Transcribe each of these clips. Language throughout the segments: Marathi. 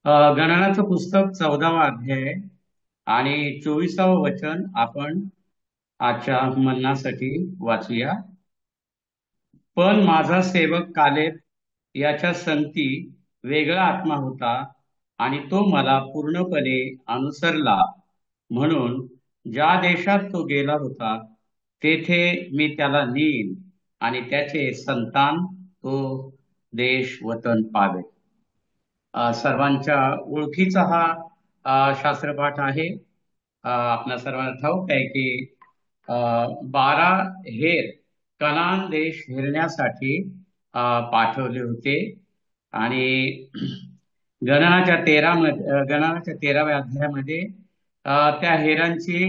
गणनाचं पुस्तक 14वा अध्याय आणि 24वं वचन आपण आजच्या मननासाठी वाचूया. पण माझा सेवक कालेब याच्या संगती वेगळा आत्मा होता आणि तो मला पूर्णपणे अनुसरला. म्हणून ज्या देशात तो गेला होता तेथे मी त्याला नेईन आणि त्याचे संतान तो देश वतन पावेल. सर्वांच्या ओळखीचा हा शास्त्रपाठ आहे. आपल्या सर्वांना ठाऊक आहे की 12 हेर कनान देश हेरण्यासाठी पाठवले होते आणि गणनाच्या 13व्या अध्यायामध्ये त्या हेरांची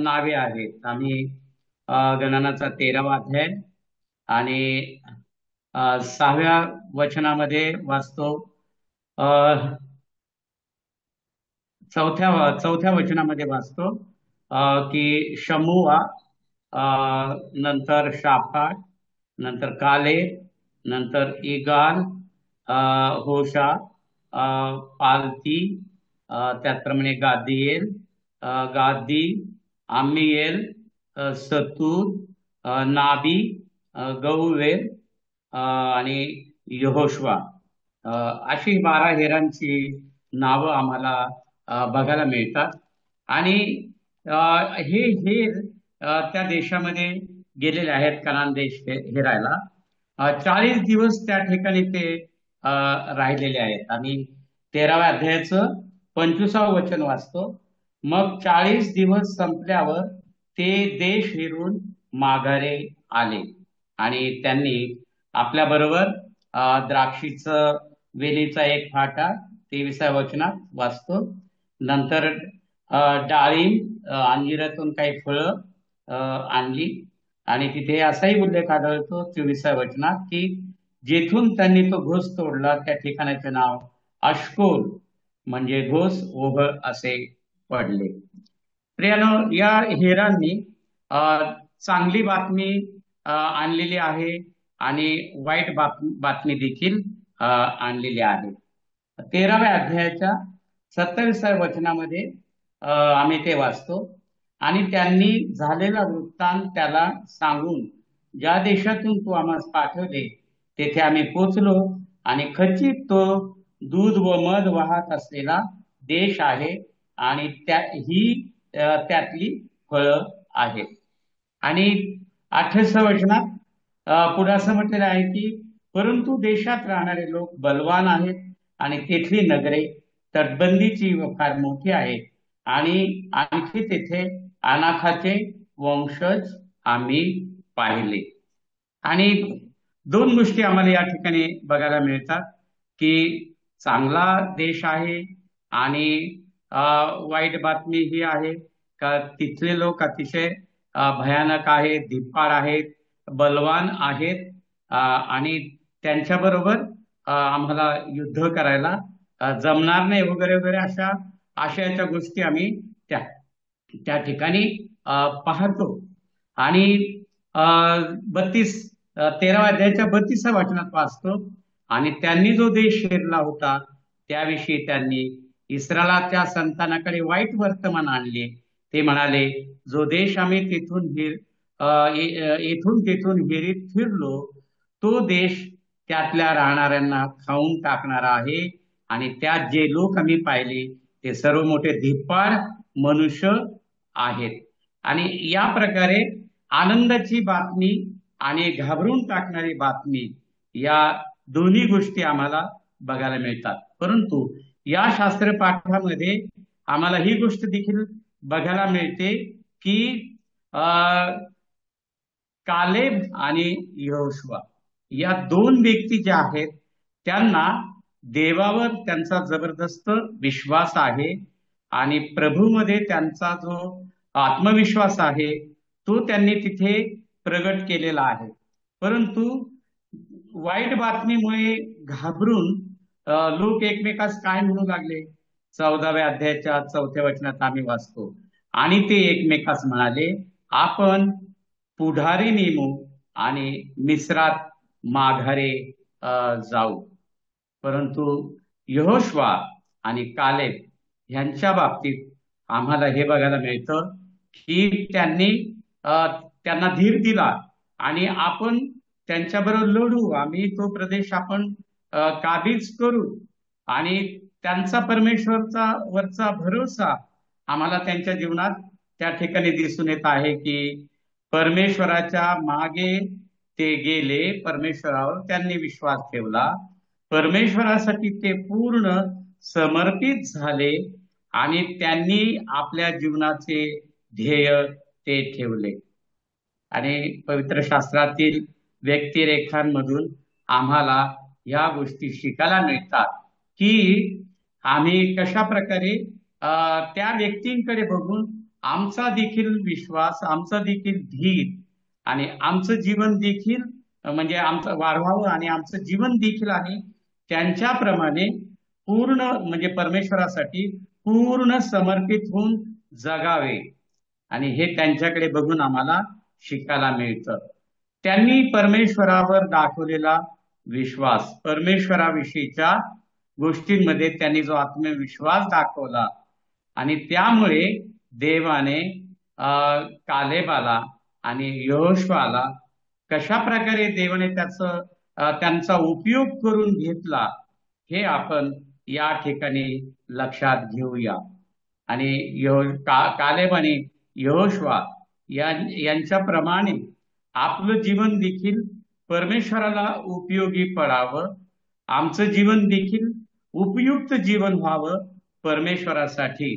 नावे आहेत. आम्ही गणनाचा 13वा अध्याय आणि 6व्या वचनामध्ये वाचतो. अ, चौथ्या वचनामध्ये वाचतो की शमुआ, अ, नंतर शाफाट, नंतर काले, नंतर इगाल, होशा, अ, पालती, त्याचप्रमाणे गादियेल, गादी, आमियेल, सतूर, नाबी, गौवेल आणि यहोशवा. अ, अशी 12 हेरांची नावं आम्हाला बघायला मिळतात. आणि अ, हे हेर त्या देशामध्ये गेलेले आहेत कनान देश हेरायला. 40 दिवस त्या ठिकाणी ते राहिलेले आहेत. आणि 13व्या अध्यायाचं 25वं वचन वाचतो. मग 40 दिवस संपल्यावर ते देश हेरून माघारे आले आणि त्यांनी आपल्या बरोबर द्राक्षीचं वेलीचा एक फाटा 23व्या वचनात वाचतो. नंतर डाळिंब, अंजिरातून काही फळं आणली आणि तिथे असाही उल्लेख आढळतो 24व्या वचनात की जेथून त्यांनी तो घोस तोडला त्या ठिकाणाचे नाव अश्कोल म्हणजे घोस ओहळ असे पडले. प्रियानो, या हेरांनी अ, चांगली बातमी आणलेली आहे आणि वाईट बातमी देखील आणलेली आहे. 13व्या अध्यायाच्या 27व्या वचनामध्ये आम्ही ते वाचतो. आणि त्यांनी झालेला वृत्तांत त्याला सांगून ज्या देशातून तू आम्हास पाठवले तेथे आम्ही पोचलो आणि खचित तो दूध व मध वाहत असलेला देश आहे आणि त्यातली फळं आहेत. आणि 28व्या वचनात पुढे असं म्हटलेलं आहे की परंतु देशात राहणारे लोक बलवान आहेत आणि तेथली नगरे तटबंदीची व फार मोठी आहेत आणि आणखी तेथे अनाखाचे वंशज आम्ही पाहिले. आणि दोन गोष्टी आम्हाला या ठिकाणी बघायला मिळतात की चांगला देश आहे आणि वाईट बातमी ही आहे का तिथले लोक अतिशय भयानक आहेत, धिप्पाड आहेत, बलवान आहेत आणि त्यांच्याबरोबर आम्हाला युद्ध करायला जमणार नाही वगैरे वगैरे अशा आशयाच्या गोष्टी आम्ही त्या त्या ठिकाणी पाहतो. आणि 13व्या अध्यायाच्या 32व्या वचनात वाचतो. आणि त्यांनी जो देश हेरला होता त्याविषयी त्यांनी इस्रायलाच्या संतानाकडे वाईट वर्तमान आणले. ते म्हणाले, जो देश आम्ही येथून तेथून हेरीत फिरलो तो देश त्यातल्या राहणाऱ्यांना खाऊन टाकणारा आहे आणि त्यात जे लोक आम्ही पाहिले ते सर्व मोठे धिप्पाड मनुष्य आहेत. आणि या प्रकारे आनंदाची बातमी आणि घाबरून टाकणारी बातमी या दोन्ही गोष्टी आम्हाला बघायला मिळतात. परंतु या शास्त्रपाठामध्ये आम्हाला ही गोष्ट देखील बघायला मिळते की कालेब आणि यहोशुआ या दोन व्यक्ती ज्या आहेत त्यांना देवावर त्यांचा जबरदस्त विश्वास आहे आणि प्रभूमध्ये त्यांचा जो आत्मविश्वास आहे तो त्यांनी तिथे प्रगट केलेला आहे. परंतु वाईट बातमीमुळे घाबरून लोक एकमेकास काय म्हणू लागले. 14व्या अध्यायाच्या 4थ्या वचनात आम्ही वाचतो. आणि ते एकमेकास म्हणाले, आपण पुढारी नेमू आणि मिस्रात माघारे जाऊ. परंतु यहोशुआ आणि कालेब ह्यांच्या बाबतीत आम्हाला हे बघायला मिळतं की त्यांना धीर दिला आणि आपण त्यांच्याबरोबर लढू, आम्ही तो प्रदेश आपण काबीज करू. आणि त्यांचा परमेश्वरचा वरचा भरोसा आम्हाला त्यांच्या जीवनात त्या ठिकाणी दिसून येत आहे की परमेश्वराच्या मागे ते गेले, परमेश्वरावर त्यांनी विश्वास ठेवला, परमेश्वरासाठी ते पूर्ण समर्पित झाले आणि त्यांनी आपल्या जीवनाचे ध्येय ते ठेवले. आणि पवित्र शास्त्रातील व्यक्तिरेखांमधून आम्हाला या गोष्टी शिकायला मिळतात की आम्ही कशा प्रकारे त्या व्यक्तींकडे बघून आमचा देखील विश्वास, आमचा देखील धीर आणि आमचं जीवन देखील म्हणजे आमचं वाढवावं आणि आमचं जीवन देखील आणि त्यांच्याप्रमाणे पूर्ण म्हणजे परमेश्वरासाठी पूर्ण समर्पित होऊन जगावे. आणि हे त्यांच्याकडे बघून आम्हाला शिकायला मिळतं. त्यांनी परमेश्वरावर दाखवलेला विश्वास, परमेश्वराविषयीच्या गोष्टींमध्ये त्यांनी जो आत्मविश्वास दाखवला आणि त्यामुळे देवाने कालेबाला आणि यहोशुआला कशा प्रकारे देवाने त्यांचा उपयोग करून घेतला हे आपण या ठिकाणी लक्षात घेऊया. आणि कालेब आणि यहोशुआ यांच्याप्रमाणे आपलं जीवन देखील परमेश्वराला उपयोगी पडावं, आमचं जीवन देखील उपयुक्त जीवन व्हावं परमेश्वरासाठी.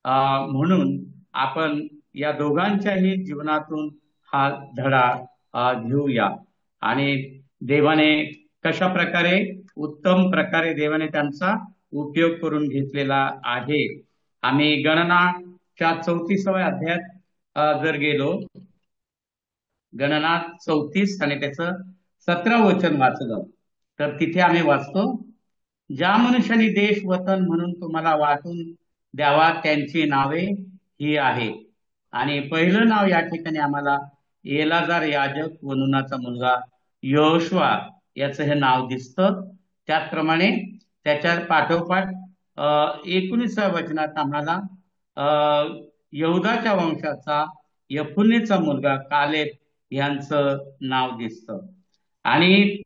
म्हणून आपण या दोघांच्याही जीवनातून हा धडा घेऊया. आणि देवाने कशा प्रकारे उत्तम प्रकारे देवाने त्यांचा उपयोग करून घेतलेला आहे. आम्ही गणनाच्या 34व्या अध्यायात जर गेलो, गणना 34 आणि त्याचं 17 वचन वाचलं तर तिथे आम्ही वाचतो, ज्या मनुष्याने देश वतन म्हणून तुम्हाला वाटून द्यावा त्यांची नावे ही आहे. आणि पहिलं नाव या ठिकाणी आम्हाला एलाजार याजक व नूनाचा मुलगा यहोशुआ याचं हे नाव दिसतं. त्याचप्रमाणे त्याच्या पाठोपाठ 19व्या वचनात आम्हाला यहुदाच्या वंशाचा यफुन्नेचा मुलगा कालेब यांचं नाव दिसतं. आणि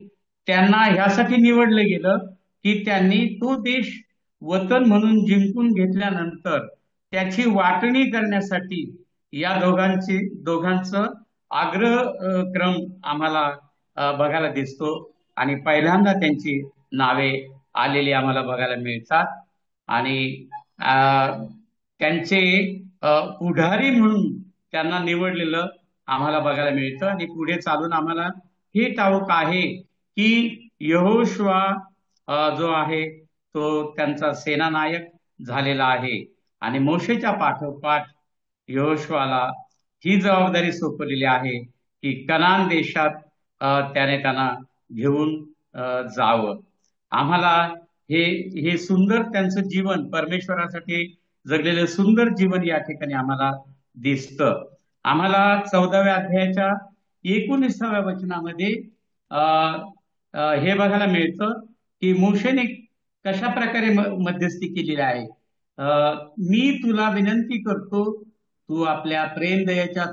त्यांना ह्यासाठी निवडलं गेलं की त्यांनी तो देश वतन म्हणून जिंकून घेतल्यानंतर त्याची वाटणी करण्यासाठी या दोघांचं अग्रक्रम आम्हाला बघायला दिसतो. आणि पहिल्यांदा त्यांची नावे आलेली आम्हाला बघायला मिळतात. आणि त्यांचे पुढारी म्हणून त्यांना निवडलेलं आम्हाला बघायला मिळतं. आणि पुढे चालून आम्हाला हे ठाऊक आहे की यहोशुआ जो आहे तो त्यांचा सेनानायक झालेला आहे. आणि मोशेच्या पाठोपाठ यहोशुआला ही जबाबदारी सोपवलेली आहे की कनान देशात त्यांना घेऊन जावं. आम्हाला हे सुंदर त्यांचं जीवन, परमेश्वरासाठी जगलेलं सुंदर जीवन या ठिकाणी आम्हाला दिसतं. आम्हाला 14व्या अध्यायाच्या 19व्या वचनामध्ये हे बघायला मिळतं की मोशेने कशा प्रकारे मध्यस्थी केलेली आहे. मी तुला विनंती करतो, तू आपल्या प्रेमदयाच्या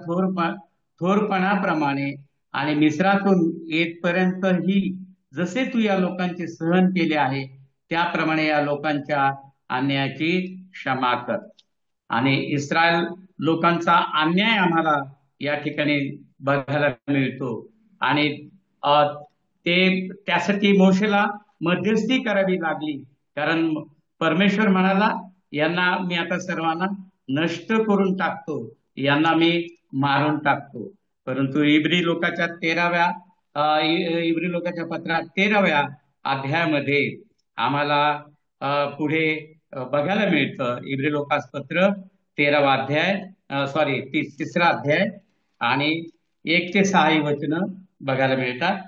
थोरपणाप्रमाणे आणि मिस्रातून येतपर्यंतही जसे तू या लोकांचे सहन केले आहे त्याप्रमाणे या लोकांच्या अन्यायाची क्षमा कर. आणि इस्रायल लोकांचा अन्याय आम्हाला या ठिकाणी बघायला मिळतो. आणि त्यासाठी मोशेला मध्यस्थी करावी लागली, कारण परमेश्वर म्हणाला यांना मी आता सर्वांना नष्ट करून टाकतो, यांना मी मारून टाकतो. परंतु इब्री लोकाच्या पत्रात 13व्या अध्यायामध्ये आम्हाला पुढे बघायला मिळतं. इब्री लोकास पत्र 13वा अध्याय 3रा अध्याय आणि 1 ते 6 वचन बघायला मिळतात.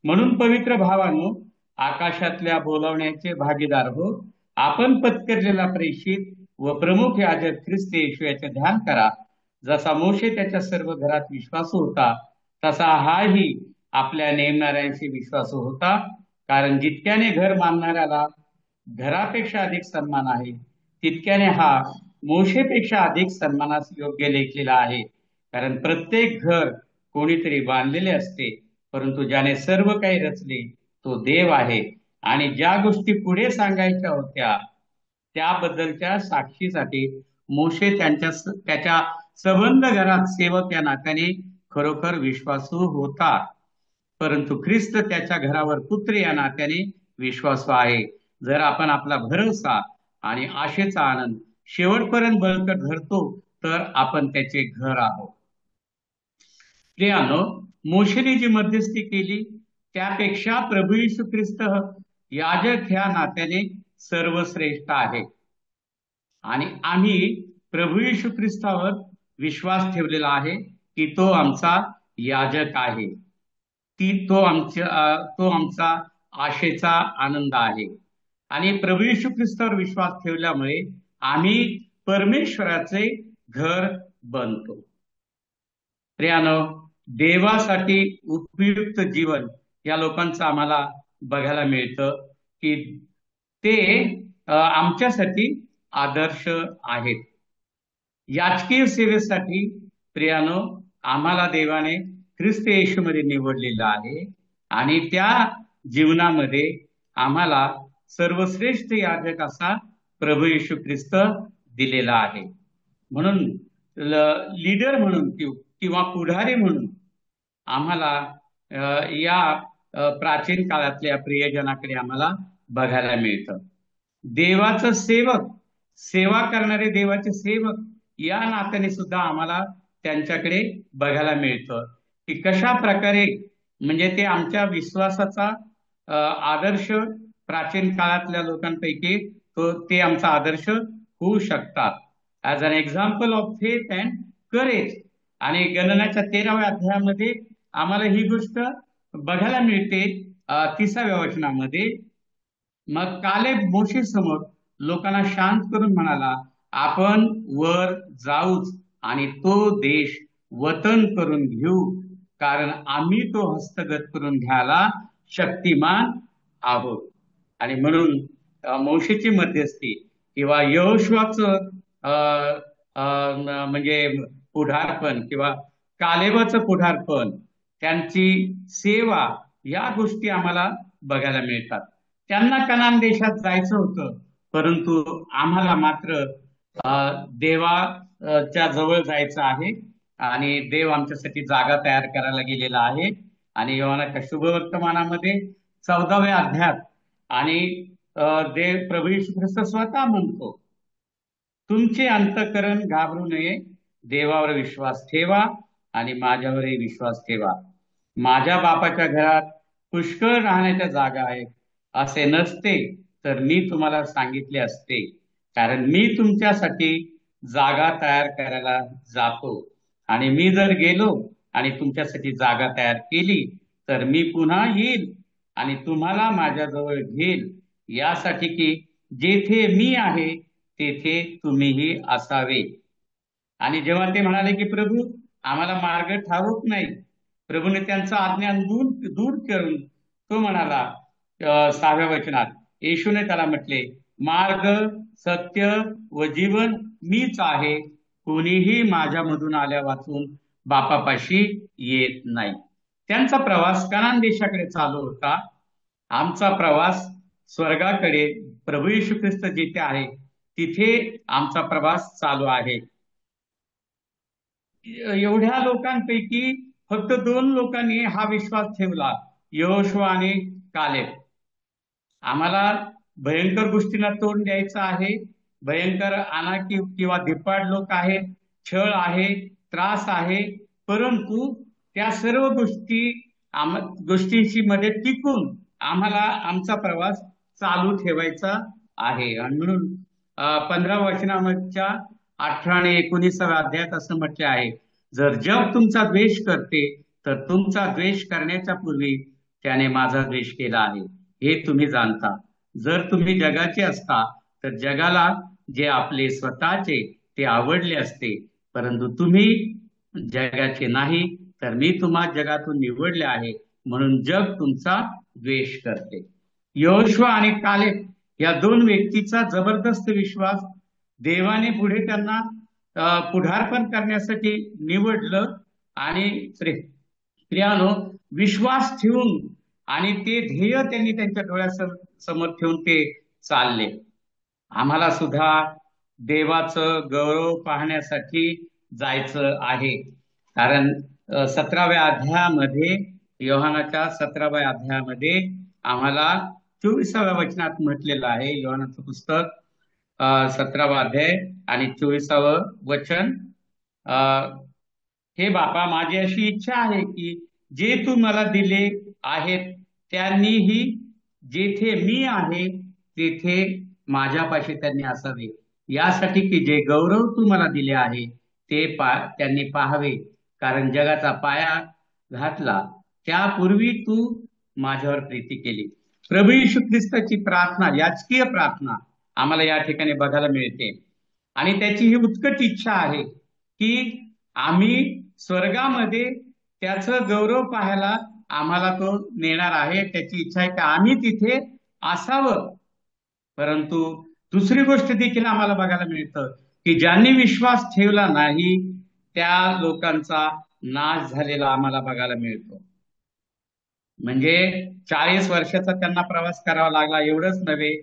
म्हणून पवित्र भावांनो, आकाशातल्या बोलावण्याचे भागीदार हो, आपण पत्करलेला प्रेषित व प्रमुख याजक ख्रिस्त येशू याचे ध्यान करा. जसा मोशे त्याच्या सर्व घरात विश्वासू होता तसा हाही आपल्या नेमणाऱ्यांशी विश्वासू होता. कारण जितक्याने घर बांधणाऱ्याला घरापेक्षा अधिक सन्मान आहे, तितक्याने हा मोशेपेक्षा अधिक सन्मानास योग्य लेखलेला आहे. कारण प्रत्येक घर कोणीतरी बांधलेले असते, परंतु ज्याने सर्व काही रचले तो देव आहे. आणि ज्या गोष्टी पुढे सांगायच्या होत्या त्याबद्दलच्या साक्षीसाठी मोशे त्याच्या सबंध घरात सेवक या नात्याने खरोखर विश्वासू होता. परंतु ख्रिस्त त्याच्या घरावर पुत्र या नात्याने विश्वासू आहे. जर आपण आपला भरोसा आणि आशेचा आनंद शेवटपर्यंत बळकट धरतो तर आपण त्याचे घर आहोत. प्रियानो, मोशेने जी मध्यस्थी केली त्यापेक्षा प्रभू येशू ख्रिस्त याजक ह्या नात्याने सर्वश्रेष्ठ आहे. आणि आम्ही प्रभू येशू ख्रिस्तावर विश्वास ठेवलेला आहे की तो आमचा याजक आहे, तो आमचा आशेचा आनंद आहे. आणि प्रभू येशू ख्रिस्तावर विश्वास ठेवल्यामुळे आम्ही परमेश्वराचे घर बनतो. प्रियानो, देवासाठी उपयुक्त जीवन या लोकांचं आम्हाला बघायला मिळतं की ते आमच्यासाठी आदर्श आहेत. याचकीय सेवेसाठी प्रियानो आम्हाला देवाने ख्रिस्त येशूमध्ये निवडलेलं आहे आणि त्या जीवनामध्ये आम्हाला सर्वश्रेष्ठ याजक असा प्रभू येशू ख्रिस्त दिलेला आहे. म्हणून लीडर म्हणून किंवा पुढारी म्हणून आम्हाला या प्राचीन काळातल्या प्रियजनाकडे आम्हाला बघायला मिळतं. देवाचं सेवक, सेवा करणारे देवाचे सेवक या नात्याने सुद्धा आम्हाला त्यांच्याकडे बघायला मिळतं की कशा प्रकारे म्हणजे ते आमच्या विश्वासाचा आदर्श प्राचीन काळातल्या लोकांपैकी ते आमचा आदर्श होऊ शकतात. As an example of faith and courage. आणि गणनाच्या 13व्या अध्यायामध्ये आम्हाला ही गोष्ट बघायला मिळते 30व्या वचनामध्ये. मग कालेब मोशे समोर लोकांना शांत करून म्हणाला, आपण वर जाऊच आणि तो देश वतन करून घेऊ, कारण आम्ही तो हस्तगत करून घ्यायला शक्तिमान आहोत. आणि म्हणून मोशेची मध्यस्थी किंवा यहोशुआचं म्हणजे पुढारपण किंवा कालेबाचं पुढारपण, त्यांची सेवा या गोष्टी आम्हाला बघायला मिळतात. त्यांना कनान देशात जायचं होतं, परंतु आम्हाला मात्र देवाच्या जवळ जायचं आहे आणि देव आमच्यासाठी जागा तयार करायला गेलेला आहे. आणि योहानाच्या शुभवर्तमानामध्ये 14व्या अध्यायात आणि देव प्रभू येशू ख्रिस्त स्वतः म्हणतो, तुमचे अंतःकरण घाबरू नये, देवावर विश्वास ठेवा आणि माझ्यावरही विश्वास ठेवा. माझ्या बापाच्या घरात पुष्कळ राहण्याच्या जागा आहेत. असे नसते तर मी तुम्हाला सांगितले असते, कारण मी तुमच्यासाठी जागा तयार करायला जातो. आणि मी जर गेलो आणि तुमच्यासाठी जागा तयार केली तर मी पुन्हा येईल आणि तुम्हाला माझ्याजवळ घेईल, यासाठी की जेथे मी आहे तेथे तुम्हीही असावे. आणि जेव्हा ते म्हणाले की प्रभू आम्हाला मार्ग ठाऊक नाही, प्रभूने त्यांचं अज्ञान दूर करून तो म्हणाला 6व्या वचनात, येशूने त्याला म्हटले, मार्ग सत्य व जीवन मीच आहे, कोणीही माझ्यामधून आल्या वाचून बापापाशी येत नाही. त्यांचा प्रवास कनान देशाकडे चालू होता. आमचा प्रवास स्वर्गाकडे प्रभू येशू ख्रिस्त जिथे आहे तिथे आमचा प्रवास चालू आहे. एवढ्या लोकांपैकी फक्त 2 लोकांनी हा विश्वास ठेवला, यहोशुआ आणि कालेब. आम्हाला भयंकर गोष्टींना तोंड द्यायचं आहे, भयंकर अनाकी किंवा धिप्पाड लोक आहेत, छळ आहे, त्रास आहे, परंतु त्या सर्व गोष्टींशी मध्ये टिकून आम्हाला आमचा प्रवास चालू ठेवायचा आहे. आणि म्हणून 15 वचनाच्या 18 आणि 19व्या अध्यायात असं म्हटले आहे, जर जग तुमचा द्वेष करते तर तुमचा द्वेष करण्याच्या पूर्वी त्याने माझा द्वेष केला आहे, हे तुम्ही जाणता. जर तुम्ही जगाचे असता तर जगाला जे आपले स्वतःचे ते आवडले असते, परंतु तुम्ही जगाचे नाही, तर मी तुम्हा जगातून निवडले आहे, म्हणून जग तुमचा द्वेष करते. यहोशुआ आणि कालेब या दोन व्यक्तीचा जबरदस्त विश्वास देवाने पुढे त्यांना पुढारपण करण्यासाठी निवडलं आणि प्रियानो विश्वास ठेवून आणि ते ध्येय त्यांनी त्यांच्या डोळ्यासमोर ठेवून ते चालले. आम्हाला सुद्धा देवाचं गौरव पाहण्यासाठी जायचं आहे. कारण 17व्या अध्यायामध्ये, योहानाच्या 17व्या अध्यायामध्ये आम्हाला 24व्या वचनात म्हटलेलं आहे. योहानाचं पुस्तक 17वा अध्याय आणि 24वं वचन, हे बापा, माझी अशी इच्छा आहे की जे तू मला दिले आहेत त्यांनीही जेथे मी आहे तेथे माझ्यापाशी त्यांनी असावे, यासाठी की जे गौरव तू मला दिले आहे ते त्यांनी पाहावे. कारण जगाचा पाया घातला त्यापूर्वी तू माझ्यावर प्रीती केली. प्रभू येशू ख्रिस्ताची प्रार्थना, याचकीय प्रार्थना आम्हाला या ठिकाणी बघायला मिळते. आणि त्याची ही उत्कट इच्छा आहे की आम्ही स्वर्गामध्ये त्याचं गौरव पाहायला आम्हाला तो नेणार आहे. त्याची इच्छा आहे की आम्ही तिथे असावं. परंतु दुसरी गोष्ट देखील आम्हाला बघायला मिळतं की ज्यांनी विश्वास ठेवला नाही त्या लोकांचा नाश झालेला आम्हाला बघायला मिळतो. म्हणजे 40 वर्षाचा त्यांना प्रवास करावा लागला. एवढंच नव्हे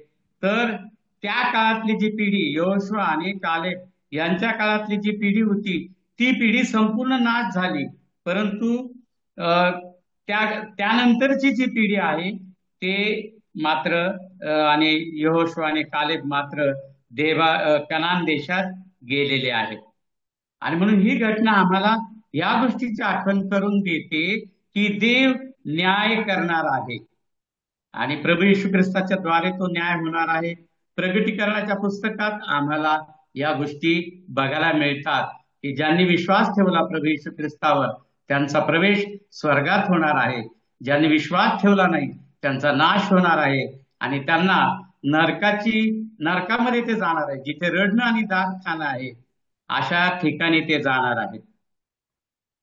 तर त्या काळातली जी पिढी, यहोशुआ आणि कालेब यांच्या काळातली जी पिढी होती ती पिढी संपूर्ण नाश झाली. परंतु त्यानंतरची जी पिढी आहे ते मात्र आणि यहोशुआ आणि कालेब मात्र कनान देशात गेलेले आहेत. आणि म्हणून ही घटना आम्हाला या गोष्टीची आठवण करून देते की देव न्याय करणार आहे आणि प्रभू येशू ख्रिस्ताच्या द्वारे तो न्याय होणार आहे. प्रगटीकरणाच्या पुस्तकात आम्हाला या गोष्टी बघायला मिळतात की ज्यांनी विश्वास ठेवला प्रभू येशू ख्रिस्तावर त्यांचा प्रवेश स्वर्गात होणार आहे. ज्यांनी विश्वास ठेवला नाही त्यांचा नाश होणार आहे आणि त्यांना नरकामध्ये ते जाणार आहे, जिथे रडणं आणि दात खाणं आहे, अशा ठिकाणी ते जाणार आहेत.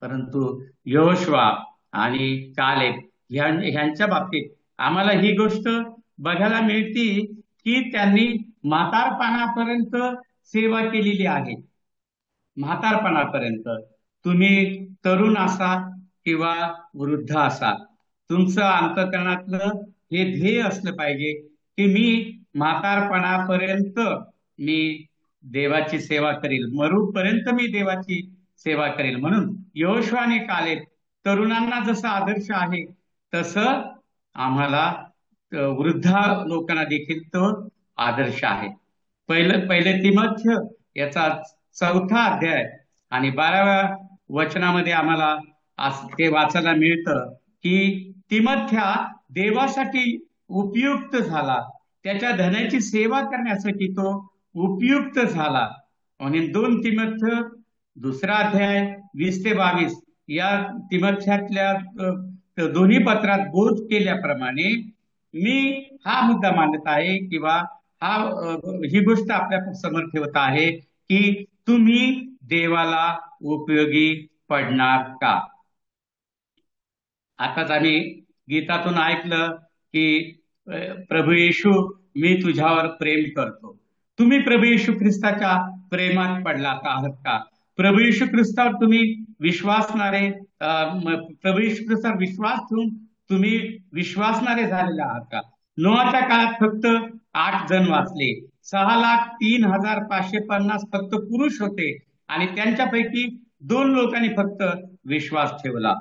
परंतु यहोशुआ आणि कालेब ह्यांच्या बाबतीत आम्हाला ही गोष्ट बघायला मिळते की त्यांनी म्हातारपणापर्यंत सेवा केलेली आहे. म्हातारपणापर्यंत, तुम्ही तरुण असा किंवा वृद्ध असा, तुमचं अंतःकरणातलं हे ध्येय असलं पाहिजे की मी म्हातारपणापर्यंत मी देवाची सेवा करील, मरूपर्यंत मी देवाची सेवा करेल. म्हणून यहोशुआ आणि कालेब तरुणांना जसा आदर्श आहे तसं आम्हाला वृद्ध लोकांना देखील तो आदर्श आहे. पहिले तिमोथेय याचा 4था अध्याय आणि 12व्या वचनामध्ये आम्हाला ते वाचायला मिळतं की तिमोथेया देवासाठी उपयुक्त झाला, त्याच्या धनाची सेवा करण्यासाठी तो उपयुक्त झाला. आणि 2 तिमोथेय 2रा अध्याय 20 ते 22 या तिमोथेयातल्या दोन्ही पत्रात बोध केल्याप्रमाणे मी हा मुद्दा मांडत आहे किंवा ही गोष्ट आपल्या समोर ठेवत आहे की तुम्ही देवाला उपयोगी पडणार का. आताच आम्ही गीतातून ऐकलं की प्रभू येशू, मी तुझ्यावर प्रेम करतो. तुम्ही प्रभू येशू ख्रिस्ताच्या प्रेमात पडलात आहात का. प्रभू येशू ख्रिस्तावर तुम्ही विश्वासणारे, प्रभू येशू ख्रिस्तावर विश्वास ठेवून तुम्ही विश्वासणारे झालेले आहात का. नोआच्या काळात फक्त 8 जण वाचले, 6,03,550 फक्त पुरुष होते आणि त्यांच्यापैकी 2 लोकांनी फक्त विश्वास ठेवला.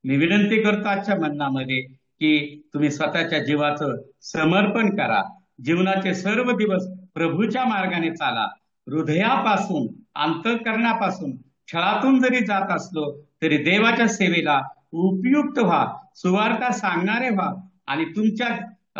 मी विनंती करतो आजच्या म्हणण्यामध्ये की तुम्ही स्वतःच्या जीवाचं समर्पण करा, जीवनाचे सर्व दिवस प्रभूच्या मार्गाने चाला, हृदयापासून, अंतःकरणापासून, छळातून जरी जात असलो तरी देवाच्या सेवेला उपयुक्त व्हा, सुवार्ता सांगणारे व्हा आणि तुमच्या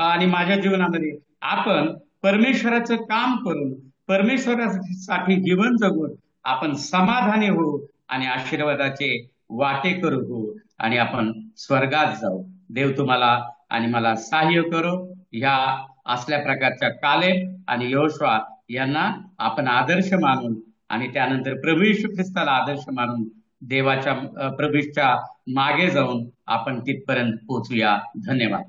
आणि माझ्या जीवनामध्ये आपण परमेश्वराचं काम करून परमेश्वरासाठी जीवन जगून आपण समाधानी होऊ आणि आशीर्वादाचे वाटेकर होऊ आणि आपण स्वर्गात जाऊ. देव तुम्हाला आणि मला सहाय्य करो. ह्या असल्या प्रकारच्या कालेब आणि यहोशुआ यांना आपण आदर्श मानून आणि त्यानंतर प्रभू येशू ख्रिस्ताला आदर्श मानून देवाच्या प्रभूच्या मागे जाऊन आपण तिथपर्यंत पोहोचूया. धन्यवाद.